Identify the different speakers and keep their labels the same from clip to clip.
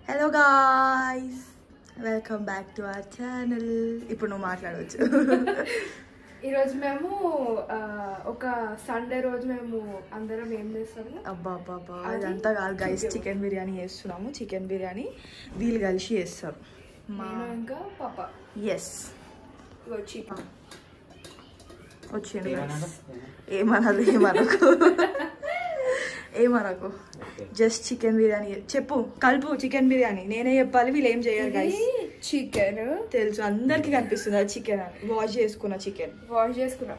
Speaker 1: Hello guys, welcome back to our channel. ఇప్పుడు నువ్వు మాట్లాడవచ్చు.
Speaker 2: ఈరోజు మేము ఒక సండే రోజు మేము అందరం ఏం చేస్తాము,
Speaker 1: అబ్బా అబ్బా అదంతా కాదు గైస్, చికెన్ బిర్యానీ చేస్తున్నాము. చికెన్ బిర్యానీ వీళ్ళు కలిసి చేస్తారు,
Speaker 2: నేను ఇంకా పాప.
Speaker 1: ఎస్,
Speaker 2: వచ్చి
Speaker 1: వచ్చింది. ఏమనదు, ఏమనకు జస్ట్ చికెన్ బిర్యానీ చెప్పు, కలుపు చికెన్ బిర్యానీ. నేనే చెప్పాలి, వీళ్ళు ఏం చేయరు గైస్.
Speaker 2: చికెన్
Speaker 1: తెలుసు, అందరికి కనిపిస్తుంది అది చికెన్ అని. వాష్ చేసుకున్న చికెన్,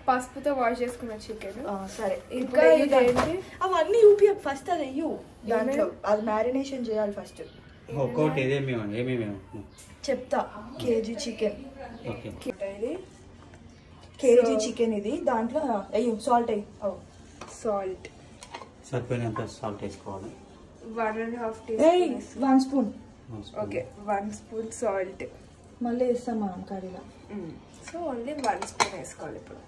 Speaker 2: పసుపుతో వాష్ చేసుకున్న చికెన్.
Speaker 1: సరే,
Speaker 2: ఇంకా
Speaker 1: అవన్నీ యూపీ ఫస్ట్ అది వెయ్యు దాంట్లో, అది మ్యారినేషన్ చేయాలి ఫస్ట్. చెప్తా. కేజీ చికెన్, కేజీ చికెన్ ఇది. దాంట్లో అయ్యో సాల్ట్ అయ్యి,
Speaker 2: సాల్ట్
Speaker 3: సరిపోయినంత సాల్ట్ వేసుకోవాలి.
Speaker 2: 1.5 teaspoon.
Speaker 1: 1 spoon.
Speaker 2: Okay, 1 spoon salt.
Speaker 1: మళ్ళీ వేస్తాం మనం కర్రీలో.
Speaker 2: సో ఓన్లీ 1 స్పూన్ వేసుకోవాలి. ఇప్పుడు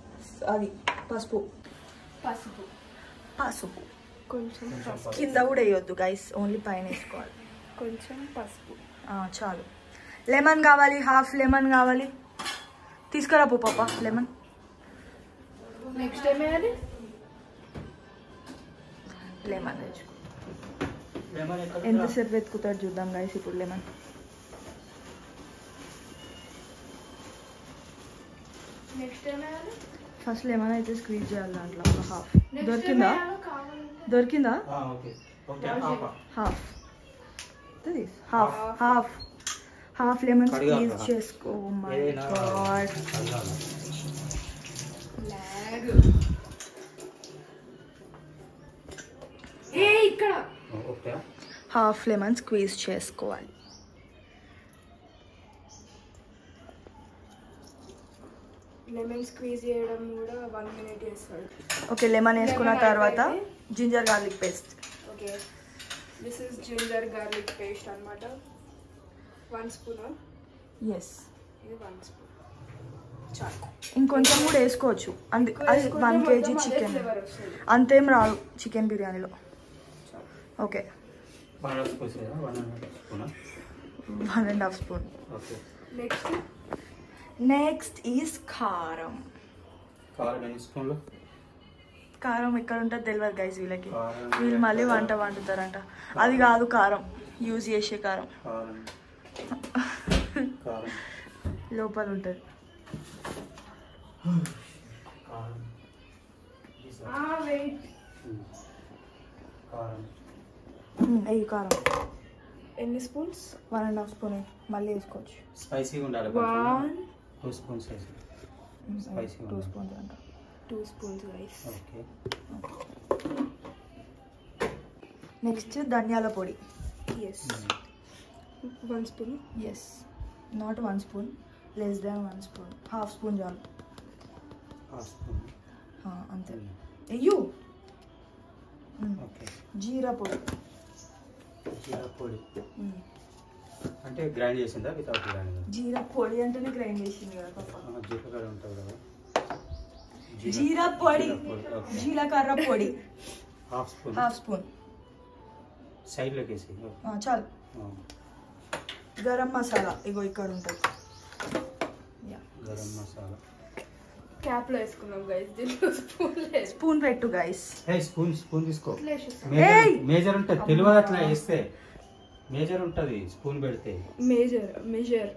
Speaker 1: అది పసుపు,
Speaker 2: కొంచెం పసుపు.
Speaker 1: కింద కూడా వేయొద్దు గైస్, ఓన్లీ పైన వేసుకోవాలి.
Speaker 2: కొంచెం పసుపు
Speaker 1: చాలు. లెమన్ కావాలి, హాఫ్ లెమన్ కావాలి. తీసుకురా పో పాప లెమన్.
Speaker 2: నెక్స్ట్ ఏం వేయాలి?
Speaker 1: లెమన్ తెచ్చుకో. ఎంతసేపు వెతుకుతాడు చూద్దాం గైస్ ఇప్పుడు లెమన్.
Speaker 2: నెక్స్ట్ ఏం వేయాలి?
Speaker 1: ఫస్ట్ లెమన్ అయితే స్క్వీజ్ చేయాలి దాంట్లో. ఒక హాఫ్ దొరికిందా హాఫ్ లెమన్ స్క్వీజ్ చేసుకో. మై గాడ్,
Speaker 2: ఇక్కడ
Speaker 1: హాఫ్ లెమన్ స్క్వీజ్ చేసుకోవాలి.
Speaker 2: లెమన్ స్క్వీజ్ చేయడం కూడా 1 minute చేస్తాడు.
Speaker 1: ఓకే, లెమన్ వేసుకున్న తర్వాత ginger garlic paste.
Speaker 2: Okay, this is ginger garlic paste అన్నమాట. 1 స్పూన్.
Speaker 1: ఎస్,
Speaker 2: ఇది 1 స్పూన్ చాలు.
Speaker 1: ఇంకొంచెం కూడా వేసుకోవచ్చు. అది 1 kg చికెన్, అంతేం రాదు చికెన్ బిర్యానీలో. Okay, 1.5 spoon. నెక్స్ట్ ఈజ్ కారం. కారం ఎక్కడ ఉంటుంది తెలియదు గైస్ వీళ్ళకి. వీళ్ళు మళ్ళీ వండుతారంట. అది కాదు కారం, యూజ్ చేసే కారం లోపల ఉంటుంది. కారం
Speaker 2: ఎన్ని స్పూన్స్?
Speaker 1: 1.5 స్పూన్. మళ్ళీ వేసుకోవచ్చు.
Speaker 3: స్పైసీగా ఉండాలి. 2 స్పూన్స్.
Speaker 1: 2 స్పూన్స్ అంట.
Speaker 2: 2 స్పూన్స్ రైస్.
Speaker 3: ఓకే.
Speaker 1: నెక్స్ట్ ధనియాల పొడి.
Speaker 2: Yes, 1 spoon.
Speaker 1: Yes, not 1 spoon, less than 1 spoon. Half spoon చాలు. అంతే. అయ్యో, జీరా పొడి.
Speaker 3: అంటే గ్రైండ్ చేసిందా వితౌట్ గ్రైండ్?
Speaker 1: జీరా పొడి అంటేనే గ్రైండ్ చేసింది కదా పాప.
Speaker 3: జీలకర్ర ఉంటుంది కదా.
Speaker 1: జీరా పొడి, జీలకర్ర పొడి. హాఫ్ స్పూన్
Speaker 3: సైడ్లోకి వేసి
Speaker 1: చాలు. గరం మసాలా ఇగో ఇక్కడ ఉంటుంది.
Speaker 3: గరం మసాలా
Speaker 2: క్యాప్లో వేసుకున్నాం గైస్. దీంట్లో
Speaker 1: స్పూన్ పెట్టు గైస్.
Speaker 3: స్పూన్ తీసుకో. మేజర్ ఉంటుంది, తెలియదు అట్లా వేస్తే. మేజర్ ఉంటుంది స్పూన్ పెడితే.
Speaker 2: మెజర్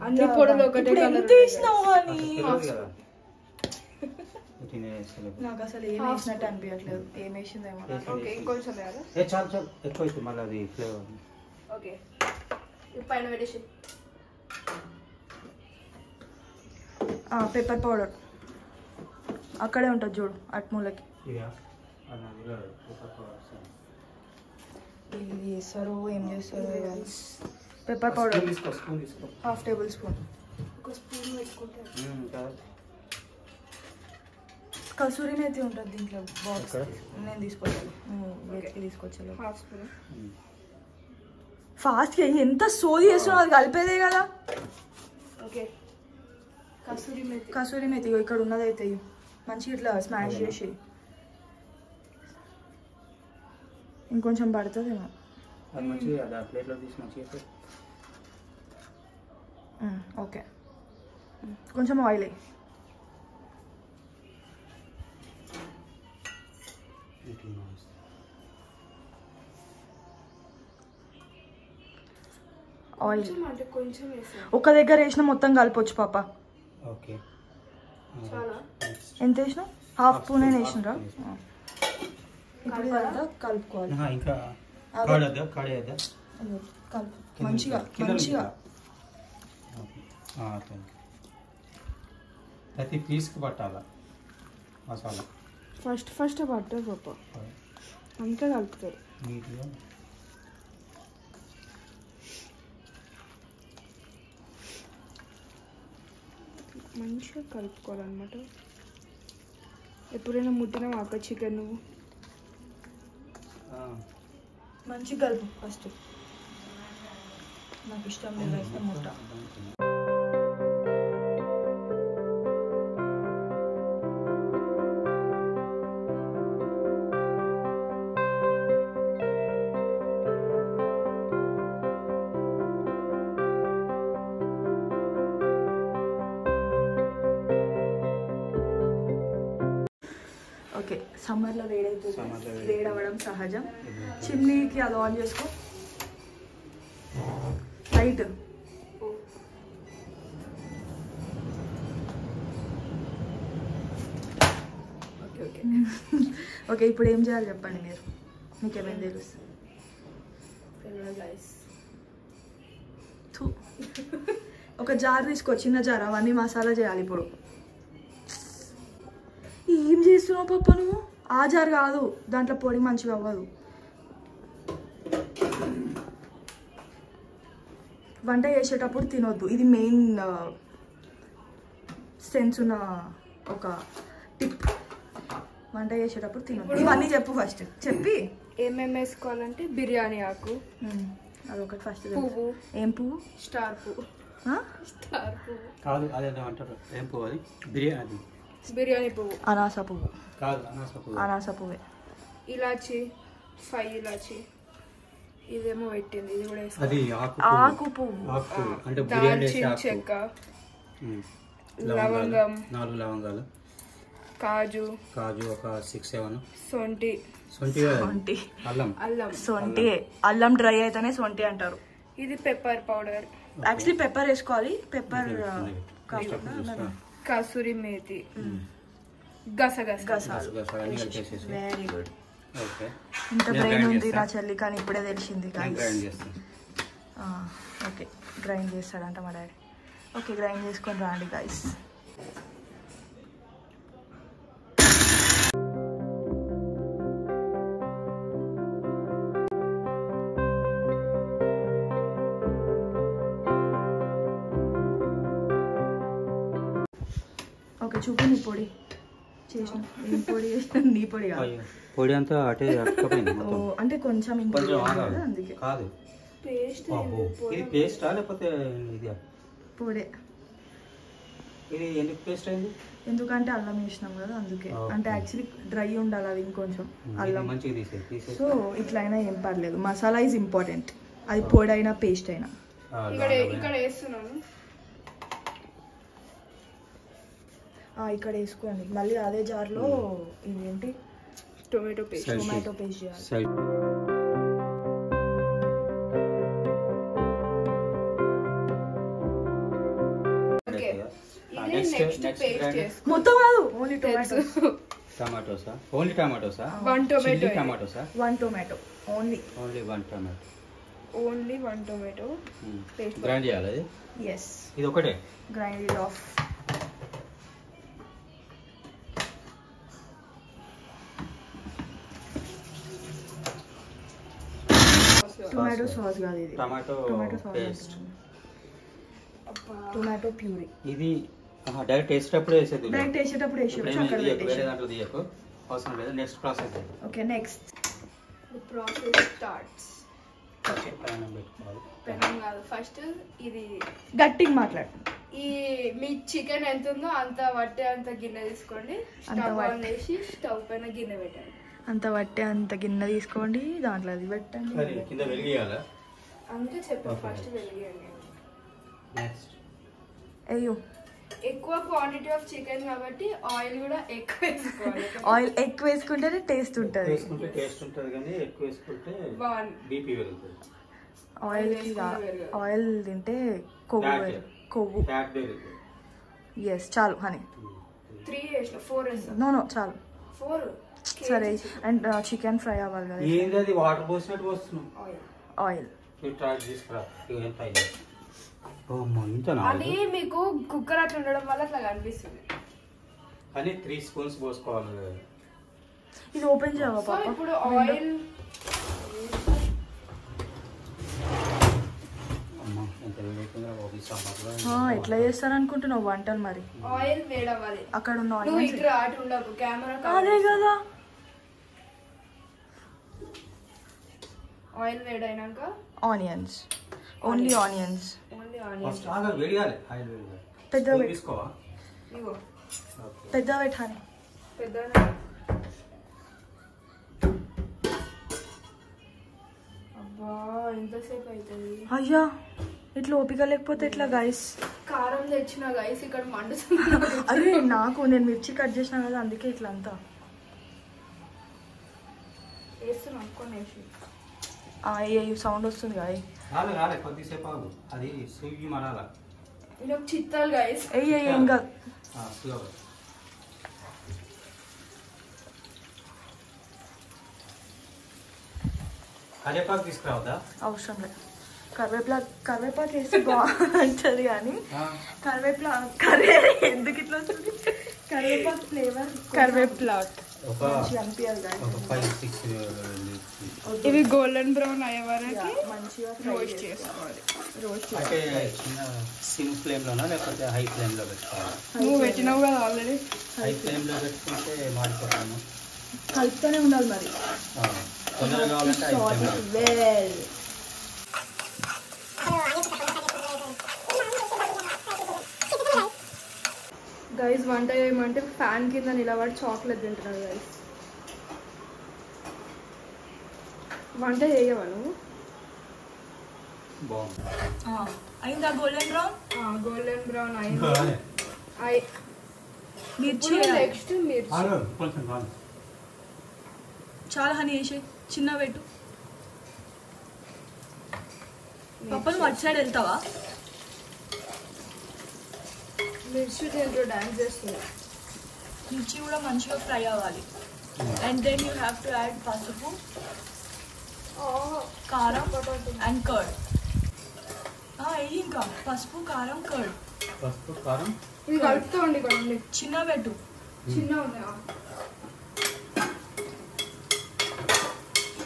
Speaker 1: అన్ని పొడులు ఒకటే ఎంత వేసినావు అని నాకు అసలు ఏం వేసినట్టు అనిపించట్లేదు. ఏం వేసిందేమో.
Speaker 2: ఓకే, ఇంకొంచెం వేయాలి.
Speaker 3: చాలు ఎక్కువ అయితే మళ్ళీ అది ఫ్లేవర్.
Speaker 2: ఓకే, పైన పెట్టేసి.
Speaker 1: పెప్పర్ పౌడర్ అక్కడే ఉంటుంది చూడు, అట్మూలకి. చేస్తారు ఏం చేస్తారు. Pepper powder half table spoon.
Speaker 2: ఒక స్పూన్ పెట్టుకుంటారు.
Speaker 1: కసూరి మేతి ఉంటుంది దీంట్లో బాక్స్. నేను తీసుకొచ్చాను, తీసుకొచ్చాను.
Speaker 2: Half spoon.
Speaker 1: ఫాస్ట్గా ఎంత సోది చేస్తున్నావు, అది కలిపేదే కదా.
Speaker 2: ఓకే,
Speaker 1: కసూరి మేతి ఇక్కడ ఉన్నదైతే మంచిగా ఇట్లా స్మాష్ చేసి ఇంకొంచెం పడుతుందేమో.
Speaker 3: అది మంచిగా అది ఆ ప్లేట్లో తీసి మంచిగా
Speaker 1: ఓకే కొంచెం ఆయిల్ ఆయిల్
Speaker 2: అంటే కొంచెం వేసాను.
Speaker 1: ఒక దగ్గర వేసిన మొత్తం కలపొచ్చు పాప.
Speaker 3: ఓకే
Speaker 2: చాలా
Speaker 1: ఎంత వేసినా హాఫ్ స్పూన్ అయినా వేసినరా? ఇప్పుడు ఇదంతా కలుపుకోవాలి.
Speaker 3: ఇంకా కాడేద్దా
Speaker 1: కలుపు మంచిగా మంచిగా
Speaker 3: ప్రతి పీస్కి పట్టాల మసాలా.
Speaker 2: ఫస్ట్ పట్టదు పాప, అంతా కలుపుతారు
Speaker 3: నీట్గా.
Speaker 2: మంచిగా కలుపుకోవాలన్నమాట. ఎప్పుడైనా ముట్టినా మాక చికెన్ నువ్వు
Speaker 1: మంచిగా కలుపు ఫస్ట్. నాకు ఇష్టం లేదు వేస్తే ముట్ట. ఓకే సమ్మర్లో వేడైతుంది, వేడవడం సహజం. చిమ్నీకి అది ఆన్ చేసుకో లైట్. ఓకే ఓకే ఓకే ఇప్పుడు ఏం చేయాలి చెప్పండి మీరు, మీకు ఏమైనా తెలుసు? ఒక జార్ తీసుకో, చిన్న జార్, అవన్నీ మసాలా చేయాలి ఇప్పుడు. ఏం చేస్తున్నావు పప్ప నువ్వు? ఆ జార్ కాదు, దాంట్లో పొడి మంచిగా అవ్వదు. వంట చేసేటప్పుడు తినొద్దు, ఇది మెయిన్ సెన్స్ ఉన్న ఒక టిప్. వంట చేసేటప్పుడు తినొద్దు. ఇవన్నీ చెప్పు ఫస్ట్, చెప్పి
Speaker 2: ఏమేమి వేసుకోవాలంటే బిర్యానీ ఆకు,
Speaker 1: అదొకటి ఫస్ట్.
Speaker 2: పువ్వు.
Speaker 1: ఏం పువ్వు?
Speaker 2: స్టార్ పువ్వు. స్టార్ పువ్వు
Speaker 3: కాదు, అదేదో అంటారు. ఏం పువ్వు అది?
Speaker 2: బిర్యానీ పువ్వు.
Speaker 1: అనాస పువ్వు
Speaker 3: కాదు, అనాస పువ్వు.
Speaker 1: అనాస పువ్వే.
Speaker 2: ఇలాచి, 5 ఇలాచి. ఇదేమో పెట్టింది, ఇది కూడా
Speaker 3: అది
Speaker 1: ఆకు పువ్వు.
Speaker 3: అంటే బిర్యానీ
Speaker 2: దాల్చిన చెక్క, లవంగం,
Speaker 3: 4 లవంగాలు,
Speaker 2: కాజు
Speaker 3: ఒక 6-7,
Speaker 2: సొంటి,
Speaker 1: సొంటి అల్లం డ్రై అయితేనే సొంటి అంటారు.
Speaker 2: ఇది పెప్పర్ పౌడర్.
Speaker 1: యాక్చువల్లీ పెప్పర్ వేసుకోవాలి, పెప్పర్
Speaker 2: కసూరి మేతి, గసగసాలు.
Speaker 1: Very good. ఇంత బ్రెయిన్ ఉంది నా చెల్లి, కానీ ఇప్పుడే తెలిసింది. ఓకే గ్రైండ్ చేస్తాడంట మా డాడీ. ఓకే గ్రైండ్ చేసుకొని రాండి గైస్. ఓకే చూపు, నీ పొడి చేసిన, ఏం పొడి చేసిన? నీ పొడి కాదు,
Speaker 3: పొడి అంతా అటే
Speaker 1: అంటే కొంచెం అందుకే
Speaker 3: కాదు.
Speaker 2: పేస్ట్.
Speaker 3: ఇది పేస్టా లేకపోతే ఇది
Speaker 1: పొడే?
Speaker 3: ఇది ఎందుకు పేస్ట్ అయింది?
Speaker 1: ఎందుకంటే అల్లం వేసినాం కదా అందుకే. అంటే యాక్చువల్లీ డ్రై ఉండాలి అది ఇంకొంచెం అల్లం.
Speaker 3: మంచిగా తీసేది.
Speaker 1: సో ఇట్లయినా ఏం పర్లేదు, మసాలా ఈజ్ ఇంపార్టెంట్. అది పొడి అయినా పేస్ట్ అయినా.
Speaker 2: ఇక్కడ వేస్తున్నాను,
Speaker 1: ఇక్కడ వేసుకోండి. మళ్ళీ అదే జార్లో ఇదేంటి
Speaker 2: టొమాటో పేస్ట్
Speaker 1: చేయాలి. మొత్తం కాదు, ఓన్లీ టొమాటోసా?
Speaker 3: ఓన్లీ టమాటోసా?
Speaker 2: 1 టొమాటో.
Speaker 3: టమాటోసా?
Speaker 1: 1 tomato only.
Speaker 3: Only 1 tomato.
Speaker 2: Only 1 tomato paste
Speaker 3: grind చేయాలి అది.
Speaker 1: ఎస్,
Speaker 3: ఇది ఒకటే
Speaker 1: grind it off. Tomato sauce కాదు ఇది, tomato sauce
Speaker 3: paste,
Speaker 1: tomato puree.
Speaker 3: ఇది డైరెక్ట్ వేసేటప్పుడు వేసేది.
Speaker 1: డైరెక్ట్ వేసేటప్పుడు వేసేయచ్చు, అక్కడ
Speaker 3: వేరే దాంట్లో తీయకు, అవసరం లేదు. Next process.
Speaker 1: Okay next
Speaker 2: the process starts.
Speaker 3: Okay పెనం పెట్టుకోవాలి.
Speaker 2: పెనం కాదు, ఫస్ట్ ఇది
Speaker 1: గట్టిగా మాట్లాడు.
Speaker 2: ఈ మీ చికెన్ ఎంత ఉందో అంత వట్టే అంత గిన్నె తీసుకోండి. స్టవ్ ఆన్ చేసి స్టవ్ పైన గిన్నె పెట్టండి.
Speaker 1: అంత పట్టే అంత గిన్నె తీసుకోండి, దాంట్లో అది పెట్టండి.
Speaker 3: కింద వెలిగియాలా?
Speaker 2: అందుకే చెప్పా ఫస్ట్ వెలిగియండి.
Speaker 3: నెక్స్ట్
Speaker 1: అయ్యో
Speaker 2: ఎక్కువ క్వాంటిటీ ఆఫ్ చికెన్ కాబట్టి ఆయిల్ కూడా ఎక్కువ వేసుకోవాలి.
Speaker 1: ఆయిల్ ఎక్కువ వేసుకుంటేనే టేస్ట్ ఉంటుంది.
Speaker 3: వేసుకుంటే టేస్ట్ ఉంటుంది కానీ ఎక్కువ వేసుకుంటే బీపీ పెరుగుతుంది.
Speaker 1: ఆయిల్ తింటే కొవ్వు.
Speaker 3: ఫ్యాట్ పెరుగుతుంది.
Speaker 1: ఎస్ చాలు హనీ.
Speaker 2: 3 వేసిన 4 వేసిన.
Speaker 1: నో చాలు
Speaker 2: 4.
Speaker 1: సరే. అండ్ చికెన్ ఫ్రై అవ్వాలి కదా.
Speaker 3: ఏంది అది వాటర్ పోసినట్టు పోస్తున్నాం.
Speaker 1: ఆయిల్
Speaker 3: తీసుకురా.
Speaker 2: అది మీకు కుక్కర్ అట్లా ఉండడం వల్ల అట్లా కనిపిస్తుంది.
Speaker 3: కానీ 3 స్పూన్స్ పోసుకోవాలి.
Speaker 1: ఇది ఓపెన్ చేయవా పాప?
Speaker 2: ఇప్పుడు ఆయిల్
Speaker 1: ఎట్లా చేస్తారు అనుకుంటున్నావు వంటలు? మరి
Speaker 2: ఆయిల్ వేడవ్వాలి.
Speaker 1: అక్కడ ఉన్న
Speaker 2: కెమెరా
Speaker 1: అదే కదా.
Speaker 2: ఆయిల్ వేడైనాక
Speaker 1: ఆనియన్స్, ఓన్లీ ఆనియన్స్. పెద్ద పెద్ద పెట్టాలి.
Speaker 2: పెద్ద అబ్బా ఎంతసేపు అవుతుంది?
Speaker 1: అయ్యా ఇట్లా ఓపిక లేకపోతే ఎట్లా గైస్?
Speaker 2: కారం తెచ్చిన గైస్ ఇక్కడ మండుతుంది.
Speaker 1: అరే నేను మిర్చి కట్ చేసిన కదా, అందుకే ఇట్లా అంతా
Speaker 2: వేస్తున్నాం. కొన్ని
Speaker 1: సౌండ్ వస్తుంది గాయ.
Speaker 3: కొద్దిసేపు అది స్విగ్గీ మనాలా.
Speaker 2: ఇది ఒక చిత్తాలు గైస్.
Speaker 1: ఏం కాదు.
Speaker 3: కరివేపాకు తీసుకురావద్దా?
Speaker 1: అవసరం లేదు. కరివేపాకు వేస్తే బాగుంటుంది కానీ కర్రీ ఎందుకు ఇట్లా వస్తుంది? కరివేపాకు ఫ్లేవర్
Speaker 2: ఇవి గోల్డెన్ బ్రౌన్ అయ్యే వరకు మంచిగా రోస్ట్ చేసుకోవాలి.
Speaker 3: సిమ్ ఫ్లేమ్ లోనా లేకపోతే హై ఫ్లేమ్ లో పెట్టుకోవాలి?
Speaker 2: నువ్వు పెట్టినావు కదా ఆల్రెడీ.
Speaker 3: హై ఫ్లేమ్ లో పెట్టుకుంటే మాడిపోతాము.
Speaker 1: కలుపుతూనే ఉండాలి మరి.
Speaker 3: తొందరగా కావాలంటే
Speaker 2: గైస్ వంట ఏమంటే ఫ్యాన్ కింద నిలబడి చాక్లెట్ తింటున్నారు గైస్. వంట చేయవా నువ్వు?
Speaker 1: అయిందా గోల్డెన్ బ్రౌన్?
Speaker 2: గోల్డెన్ బ్రౌన్ అయింది.
Speaker 1: మిర్చి
Speaker 2: నెక్స్ట్ మిర్చి
Speaker 1: చాలా హనీ వేసే చిన్న పెట్టు. పప్పలు అటు సైడ్ వెళ్తావా?
Speaker 2: మిర్చి దీంట్లో డాన్స్ చేస్తుంది.
Speaker 1: మిర్చి కూడా మంచిగా ఫ్రై అవ్వాలి. And then you have to add పసుపు, కారం అండ్ కర్డ్. ఇంకా పసుపు కారం కర్డ్.
Speaker 3: పసుపు కారం
Speaker 2: ఇది కలుపుతూ ఉండి కొన్ని
Speaker 1: చిన్న పెట్టు.
Speaker 2: చిన్న ఉన్నాయి.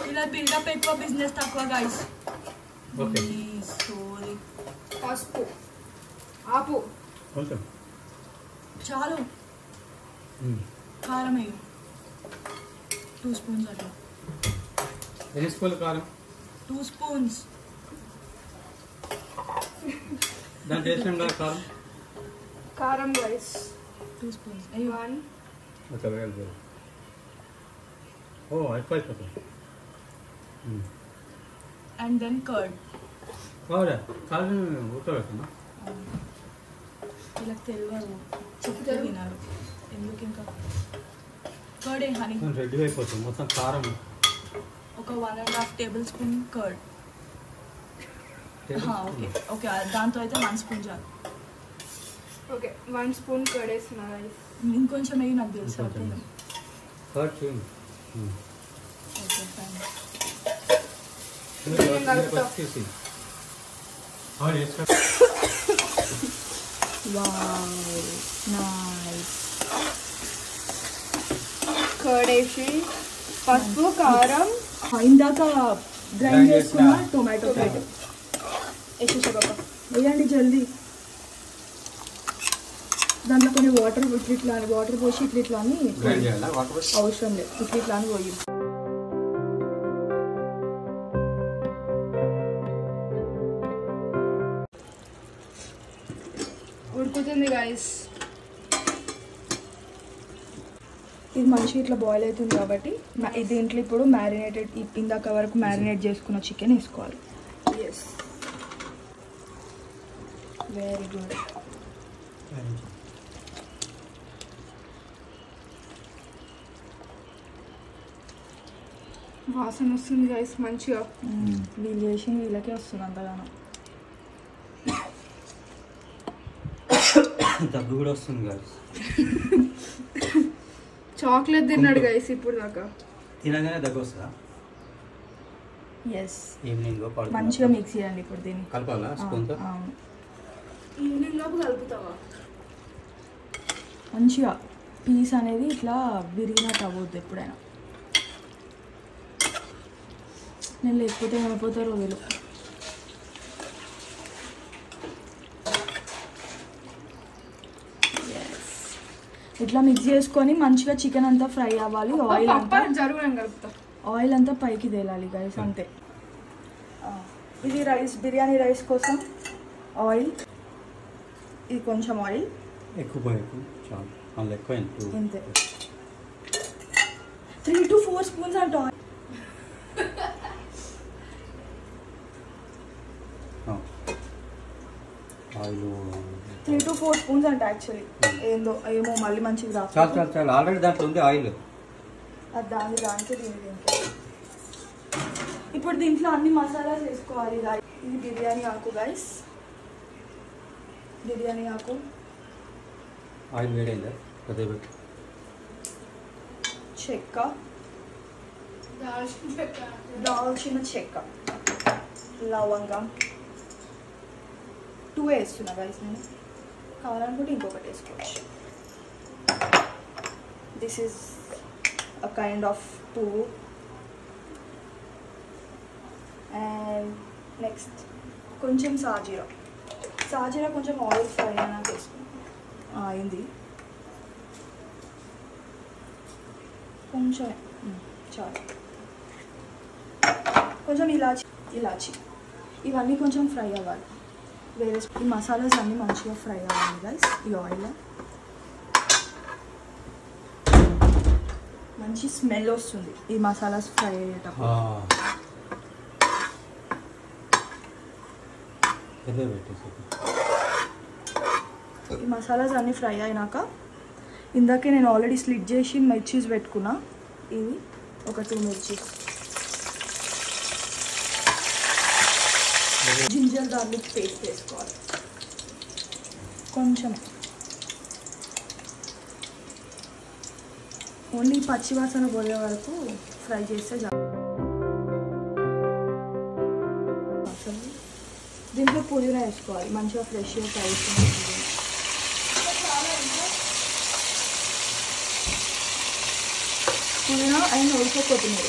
Speaker 1: ఇలా బిల్డప్ ఎక్కువ, బిజినెస్ తక్కువ గైస్.
Speaker 2: పసుపు ఆపు
Speaker 1: చాలు. కారం వేయు 2 స్పూన్స్ అట్లా.
Speaker 3: ఎన్ని స్పూన్లు కారం?
Speaker 1: 2 స్పూన్స్.
Speaker 3: దాంట్లో వేసినాం కదా కారం.
Speaker 2: కారం రైస్
Speaker 1: 2 స్పూన్స్.
Speaker 2: 1.
Speaker 3: అయిపోతుంది.
Speaker 1: And then curd.
Speaker 3: కారం ఉడకబెట్టమ్మా.
Speaker 1: ఇలా తెలియదు చెప్తే తినారు. ఎందుకు ఇంకా కర్డ్ ఏ హనీ
Speaker 3: రెడీ అయిపోతుంది మొత్తం. కారం
Speaker 1: ఒక 1.5 టేబుల్ స్పూన్ కర్డ్. ఓకే దాంతో అయితే 1 స్పూన్ చాలు.
Speaker 2: ఓకే 1 స్పూన్ కర్డ్ వేస్తున్నా రైస్.
Speaker 1: ఇంకొంచెం వేయి, నాకు తెలుసు.
Speaker 3: కర్డ్ చూడండి.
Speaker 1: Okay fine.
Speaker 2: కర్డ్ వేసి పసుపు కారం
Speaker 1: ఇందాక గ్రైండ్ చేసుకున్న టొమాటో ప్యాట్ వేసేసా బాబా. వేయండి జల్దీ. దాంట్లో కొన్ని వాటర్ పోసి ఇట్లా అని అవసరం లేదు. ఇట్లా అని పోయి
Speaker 2: ఉడుకుతుంది గైస్.
Speaker 1: ఇది మంచిగా ఇట్లా బాయిల్ అవుతుంది కాబట్టి దీంట్లో ఇప్పుడు మ్యారినేటెడ్ ఇందాక వరకు మ్యారినేట్ చేసుకున్న చికెన్ వేసుకోవాలి.
Speaker 2: Yes,
Speaker 1: very good.
Speaker 2: వాసన వస్తుంది గైస్ మంచిగా.
Speaker 1: వీళ్ళు చేసి వీళ్ళకే వస్తుంది అంతగానో.
Speaker 3: దగ్గు కూడా వస్తుంది గైస్.
Speaker 2: చాక్లెట్ తిన్నాడు గైస్ ఇప్పుడు దాకా.
Speaker 3: తినగానే దగ్గు వస్తుందా?
Speaker 1: ఎస్.
Speaker 3: ఈవినింగ్
Speaker 1: మంచిగా మిక్స్ చేయండి ఇప్పుడు దీన్ని.
Speaker 3: కలపాలా స్పూన్తో?
Speaker 1: అవును.
Speaker 2: ఈవినింగ్ లోపు కలుపుతావా?
Speaker 1: మంచిగా పీస్ అనేది ఇట్లా విరిగినట్టు అవ్వద్దు ఎప్పుడైనా. నేను లేకపోతే ఏమైపోతారో వీళ్ళు. ఇట్లా మిక్స్ చేసుకొని మంచిగా చికెన్ అంతా ఫ్రై అవ్వాలి. ఆయిల్ అంతా ఆయిల్ అంతా పైకి తేలాలి గైస్, అంతే. ఇది రైస్, బిర్యానీ రైస్ కోసం ఆయిల్. ఇది కొంచెం ఆయిల్
Speaker 3: ఎక్కువ చాలు, మళ్ళీ ఎక్కువ
Speaker 1: అంతే. 3 to 4 స్పూన్స్ అంట ఆయిల్.
Speaker 3: ఆయిల్
Speaker 1: 3 to 4 స్పూన్స్ అంట యాక్చువల్లీ. ఏమో మళ్ళీ మంచిగా
Speaker 3: చాలు చాలు చాలు, ఆల్రెడీ దాంట్లో ఉంది ఆయిల్.
Speaker 1: అది దానికి దీనికి. ఇప్పుడు దీంట్లో అన్ని మసాలాస్ వేసుకోవాలి. ఇది బిర్యానీ ఆకు గైస్, బిర్యానీ ఆకు.
Speaker 3: ఆయిల్ వేడైందా? కొద్దిగా పెట్టు.
Speaker 1: చెక్క, దాల్చిన చెక్క, లవంగం 2 వేస్తున్నా గైస్. నేను కావాలనుకుంటే ఇంకొకటి వేసుకోవచ్చు. This is a kind of పువ్వు. అండ్ నెక్స్ట్ కొంచెం సాజీరా. సాజీరా కొంచెం ఆయిల్ ఫ్రై అయినా వేసుకుంటాం. అయింది కొంచెం చాలు. కొంచెం ఇలాచి ఇవన్నీ కొంచెం ఫ్రై అవ్వాలి. వేరే ఈ మసాలాస్ అన్నీ మంచిగా ఫ్రై అవ్వాలి గైస్. ఈ ఆయిల్ మంచి స్మెల్ వస్తుంది ఈ మసాలాస్ ఫ్రై అయ్యేటప్పుడు. ఈ మసాలాస్ అన్నీ ఫ్రై అయినాక ఇందాకే నేను ఆల్రెడీ స్లిట్ చేసి మిర్చీస్ పెట్టుకున్నా. ఇవి ఒక 2 మిర్చీస్. జింజర్ గార్లిక్ పేస్ట్ వేసుకోవాలి కొంచెం. ఓన్లీ పచ్చివాసన పోయే వరకు ఫ్రై చేస్తే చాలు. దీంట్లో పుదీనా వేసుకోవాలి మంచిగా ఫ్రెష్గా ఫ్రై చేసుకుని. పుదీనా అండ్ ఆల్సో కొత్తిమీర.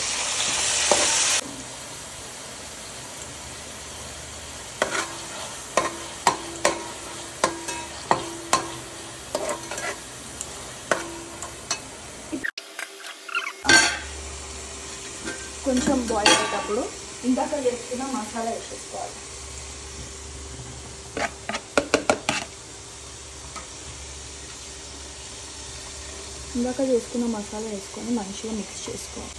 Speaker 1: కొంచెం బాయిల్ అయ్యేటప్పుడు ఇందాక చేసుకున్న మసాలా వేసేసుకోవాలి. ఇందాక చేసుకున్న మసాలా వేసుకొని మంచిగా మిక్స్ చేసుకోవాలి.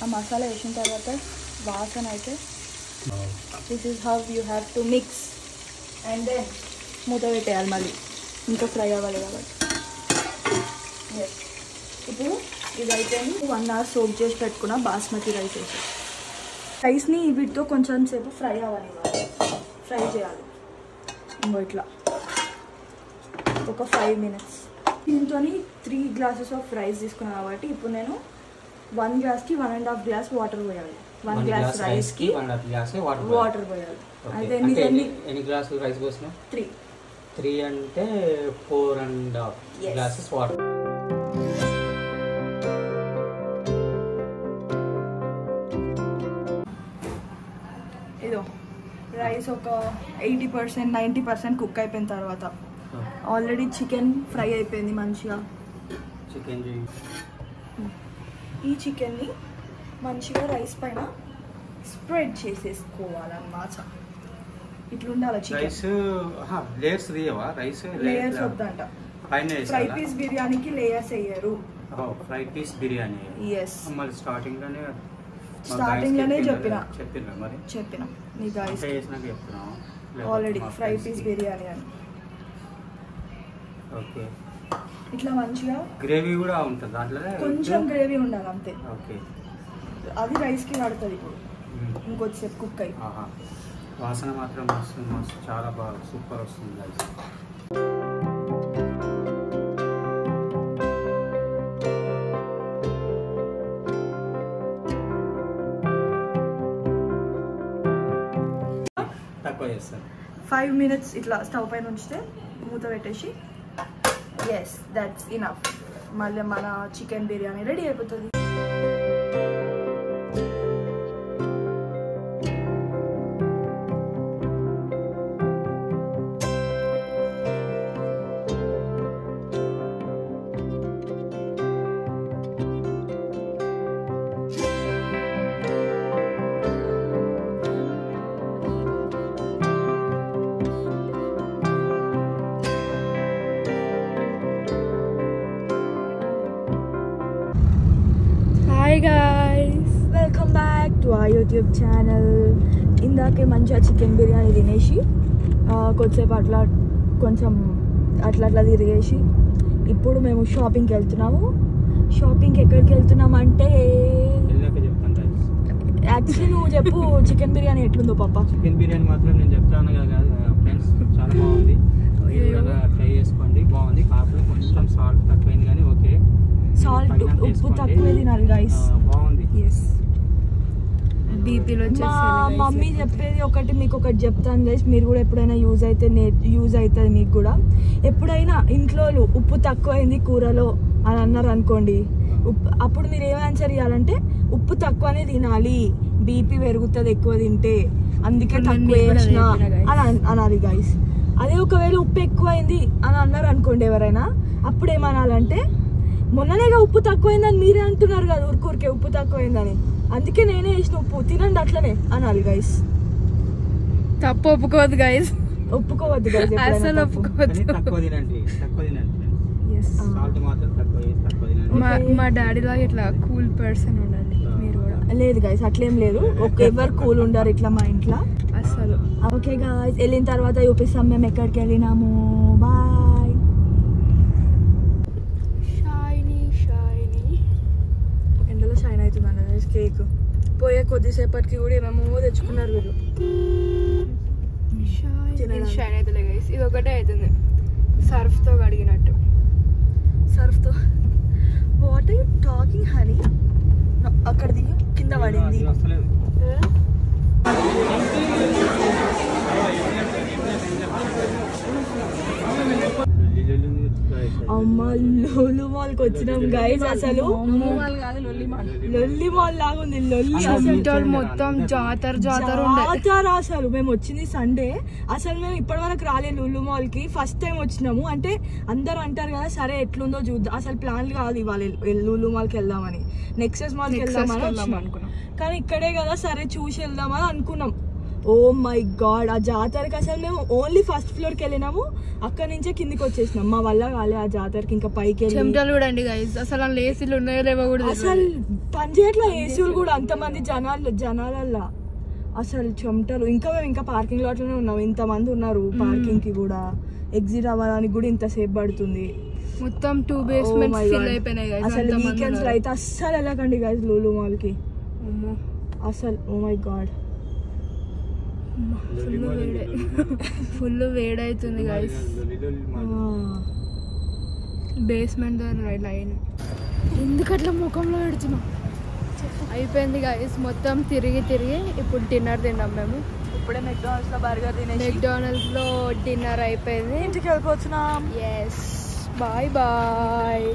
Speaker 1: ఆ మసాలా వేసిన తర్వాత వాసన అయితే this is how you have to mix. And then మూత పెట్టేయాలి మళ్ళీ, ఇంకా ఫ్రై అవ్వాలి కాబట్టి. ఇప్పుడు ఇదైతే 1 hour సోక్ చేసి పెట్టుకున్న బాస్మతి రైస్ వేసి రైస్ని వీటితో కొంచెం సేపు ఫ్రై అవ్వాలి, ఫ్రై చేయాలి. ఇంకో ఇట్లా ఒక 5 minutes. దీంతో 3 glasses ఆఫ్ రైస్ తీసుకున్నాను కాబట్టి ఇప్పుడు నేను 1 glassకి 1.5 glass వాటర్ పోయాలి. 1 glass రైస్కి 1.5 glass వాటర్ పోయాలి. అయితే
Speaker 3: ఎన్ని గ్లాసులు రైస్ పోసినా? 3 అంటే 4.5 glasses వాటర్.
Speaker 1: ఇదో రైస్ ఒక 80% 90% కుక్ అయిపోయిన తర్వాత ఆల్రెడీ చికెన్ ఫ్రై అయిపోయింది మంచిగా. ఈ చికెన్ని మంచిగా రైస్ పైన స్ప్రెడ్ చేసేసుకోవాలన్నమాట. ఇట్లా ఉండాలి
Speaker 3: రైస్ లేయర్స్ తీయవా రైస్
Speaker 1: లేయర్స్ వద్దంట
Speaker 3: పైన
Speaker 1: ఫ్రై పీస్ బిర్యానీకి లేయర్స్ వేయరు
Speaker 3: ఫ్రై పీస్ బిర్యానీ మళ్ళీ స్టార్టింగ్ లోనే చెప్పిన మరి
Speaker 1: చెప్పిన నీ గైస్
Speaker 3: చేసినాక చెప్తున్నావు
Speaker 1: ఆల్రెడీ ఫ్రై పీస్ బిర్యానీ అని
Speaker 3: ఓకే
Speaker 1: ఇట్లా మంచిగా
Speaker 3: గ్రేవీ కూడా ఉంటుంది దాంట్లో
Speaker 1: కొంచెం గ్రేవీ ఉండాలి అంతే
Speaker 3: ఓకే
Speaker 1: అది రైస్ కి పడుతుంది ఇప్పుడు ఇంకొద్దిసేపు కుక్ అయ్యి
Speaker 3: వాసన మాత్రం మస్తు చాలా బాగా సూపర్ వస్తుంది రైస్ తక్కువ చేస్తారు
Speaker 1: 5 minutes ఇట్లా స్టవ్ పైన ఉంచితే మూత పెట్టేసి ఎస్ దట్స్ ఇనఫ్ మళ్ళీ మన చికెన్ బిర్యానీ రెడీ అయిపోతుంది hi guys welcome back to our YouTube channel. ఇందాకే మంచిగా చికెన్ బిర్యానీ తినేసి కొద్దిసేపు అట్లా కొంచెం అట్లా తిరిగేసి ఇప్పుడు మేము షాపింగ్కి వెళ్తున్నాము. షాపింగ్కి ఎక్కడికి వెళ్తున్నామంటే యాక్చువల్లీ నువ్వు చెప్పు చికెన్ బిర్యానీ ఎట్లుందో పాప.
Speaker 3: చికెన్ బిర్యానీ మాత్రం నేను చెప్తాను కదా ఫ్రెండ్స్, చాలా బాగుంది. ట్రై చేసుకోండి, బాగుంది. కాకపోతే కొంచెం సాల్ట్ తక్కువైంది కానీ ఓకే.
Speaker 1: సాల్ట్ ఉప్పు తక్కువే తినాలి గైస్.
Speaker 3: బాగుంది.
Speaker 1: మా మమ్మీ చెప్పేది ఒకటి మీకు ఒకటి చెప్తాను గైస్, మీరు కూడా ఎప్పుడైనా యూజ్ అవుతుంది మీకు కూడా. ఎప్పుడైనా ఇంట్లో ఉప్పు తక్కువైంది కూరలో అని అన్నారు అనుకోండి, అప్పుడు మీరు ఏం ఆన్సర్ ఇవ్వాలంటే ఉప్పు తక్కువనే తినాలి, బీపీ పెరుగుతుంది ఎక్కువ తింటే, అందుకే తక్కువ వేసిన అని అనాలి గైస్. అదే ఒకవేళ ఉప్పు ఎక్కువైంది అని అన్నారు అనుకోండి ఎవరైనా, అప్పుడు ఏమనాలంటే మొన్ననేగా ఉప్పు తక్కువైందని మీరే అంటున్నారు కదా ఊరికే ఉప్పు తక్కువైందని, అందుకే నేనే వేసిన ఉప్పు తినండి అట్లనే అనాలి గైస్.
Speaker 2: తప్పు ఒప్పుకోవద్దు గైస్,
Speaker 1: ఒప్పుకోవద్దు గైస్,
Speaker 2: అసలు ఒప్పుకోవద్దు. మా డాడీ లాగా ఇట్లా కూల్ పర్సన్ ఉండండి మీరు కూడా.
Speaker 1: లేదు గైస్ అట్లేం లేదు, ఎవరు కూల్ ఉండారు ఇట్లా మా ఇంట్లో
Speaker 2: అసలు.
Speaker 1: ఓకే గైస్, వెళ్ళిన తర్వాత చూపిస్తాం మేము ఎక్కడికి వెళ్ళినాము. బాయ్. ఎండలో షైన్ అవుతుంది అన్న కేక్. పోయే కొద్దిసేపటికి కూడా ఏమేమో తెచ్చుకున్నారు వీళ్ళు.
Speaker 2: షైన్ అవుతుంది గైస్, ఇది ఒకటే అవుతుంది సర్ఫ్తో కడిగినట్టు.
Speaker 1: సర్ఫ్తో what are you talking honey? అక్కడిది కింద పడింది. అమ్మ లొల్లి మాల్కి వచ్చినాం గైస్. అసలు లొల్లి మాల్ లాగా ఉంది. లొల్లి
Speaker 2: మొత్తం జాతర
Speaker 1: అసలు మేము వచ్చింది సండే. అసలు మేము ఇప్పటి వరకు రాలేదు లుల్లు మాల్ కి, ఫస్ట్ టైం వచ్చినాము. అంటే అందరు అంటారు కదా సరే ఎట్లుందో చూద్దాం, అసలు ప్లాన్ కాదు ఇవాళ లుల్లు మాల్ కి వెళ్దామని, నెక్సెస్ మాల్ కి వెళ్దామని అనుకున్నాం. కానీ ఇక్కడే కదా సరే చూసి వెళ్దామని అనుకున్నాం. ఓ మై గాడ్, ఆ జాతరకి అసలు మేము ఓన్లీ ఫస్ట్ ఫ్లోర్ కి వెళ్ళినాము, అక్కడ నుంచే కిందికి వచ్చేసినాం. మా వల్ల కాలే ఆ జాతరకి, ఇంకా పైకి
Speaker 2: చెమటలు చూడండి గైస్, అసలు ఏసీలు ఉన్నాయో లేవో కూడా
Speaker 1: అసలు పని చేయట్లా ఏసీలు కూడా, అంతమంది జనాలల్లా అసలు చెమటలు. ఇంకా మేము ఇంకా పార్కింగ్ లాట్ లోనే ఉన్నాం, ఇంతమంది ఉన్నారు పార్కింగ్ కి కూడా. ఎగ్జిట్ అవ్వడానికి కూడా ఇంతసేపు పడుతుంది.
Speaker 2: మొత్తం 2 basements ఫిల్ అయిపోయినాయి గైస్.
Speaker 1: అసలు వీకెండ్స్ లో అయితే అస్సలు వెళ్ళకండి గైస్ లులు మాల్ కి అసలు. ఓ మై గాడ్, ఫుల్ వేడవుతుంది గైస్. బేస్మెంట్ లైన్ ఎందుకట్లా ముఖంలో పెడుతున్నాం. అయిపోయింది గైస్, మొత్తం తిరిగి ఇప్పుడు డిన్నర్ తిన్నాం మేము. ఇప్పుడే మెక్డానల్డ్స్ లో బర్గర్ తినేసి మెక్డానల్డ్స్ లో డిన్నర్ అయిపోయింది, ఇంటికి వెళ్ళిపోతున్నాం. Yes, bye bye.